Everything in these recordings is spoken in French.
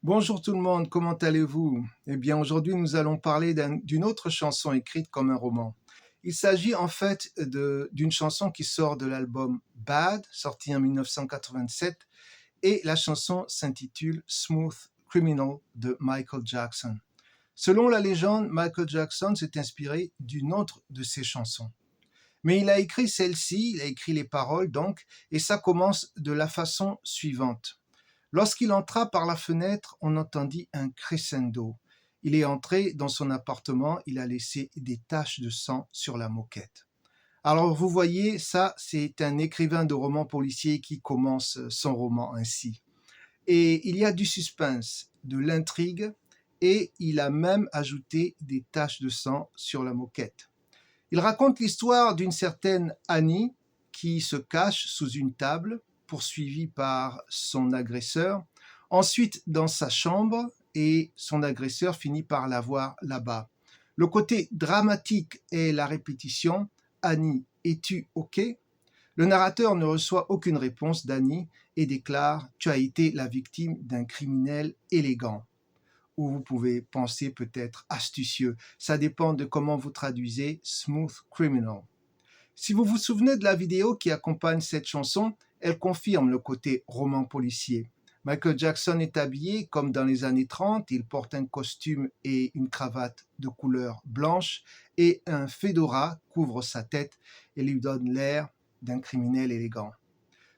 Bonjour tout le monde, comment allez-vous? Eh bien, aujourd'hui, nous allons parler d'une autre chanson écrite comme un roman. Il s'agit en fait d'une chanson qui sort de l'album Bad, sorti en 1987, et la chanson s'intitule Smooth Criminal de Michael Jackson. Selon la légende, Michael Jackson s'est inspiré d'une autre de ses chansons. Mais il a écrit celle-ci, il a écrit les paroles donc, et ça commence de la façon suivante. Lorsqu'il entra par la fenêtre, on entendit un crescendo. Il est entré dans son appartement, il a laissé des taches de sang sur la moquette. Alors vous voyez, ça c'est un écrivain de roman policier qui commence son roman ainsi. Et il y a du suspense, de l'intrigue, et il a même ajouté des taches de sang sur la moquette. Il raconte l'histoire d'une certaine Annie qui se cache sous une table, poursuivie par son agresseur, ensuite dans sa chambre, et son agresseur finit par la voir là-bas. Le côté dramatique est la répétition. Annie, es-tu OK? Le narrateur ne reçoit aucune réponse d'Annie et déclare: tu as été la victime d'un criminel élégant. Ou vous pouvez penser peut-être astucieux. Ça dépend de comment vous traduisez Smooth Criminal. Si vous vous souvenez de la vidéo qui accompagne cette chanson, elle confirme le côté roman policier. Michael Jackson est habillé comme dans les années 30, il porte un costume et une cravate de couleur blanche et un fedora couvre sa tête et lui donne l'air d'un criminel élégant.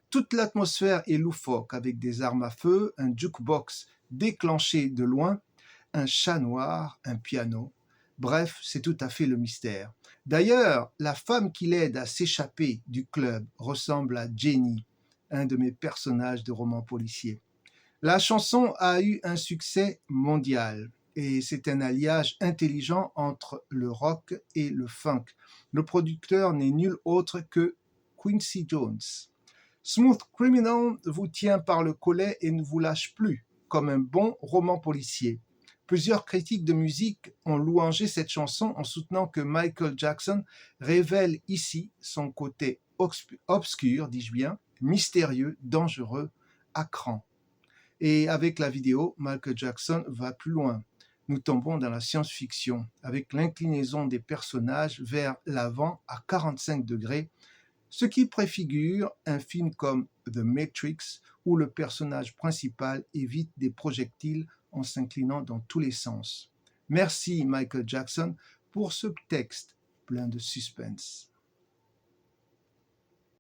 Toute l'atmosphère est loufoque avec des armes à feu, un jukebox déclenché de loin, un chat noir, un piano. Bref, c'est tout à fait le mystère. D'ailleurs, la femme qui l'aide à s'échapper du club ressemble à Jenny, un de mes personnages de romans policiers. La chanson a eu un succès mondial et c'est un alliage intelligent entre le rock et le funk. Le producteur n'est nul autre que Quincy Jones. Smooth Criminal vous tient par le collet et ne vous lâche plus, comme un bon roman policier. Plusieurs critiques de musique ont louangé cette chanson en soutenant que Michael Jackson révèle ici son côté obscur, dis-je bien, mystérieux, dangereux, à cran. Et avec la vidéo, Michael Jackson va plus loin. Nous tombons dans la science-fiction, avec l'inclinaison des personnages vers l'avant à 45 degrés, ce qui préfigure un film comme The Matrix où le personnage principal évite des projectiles en s'inclinant dans tous les sens. Merci Michael Jackson pour ce texte plein de suspense.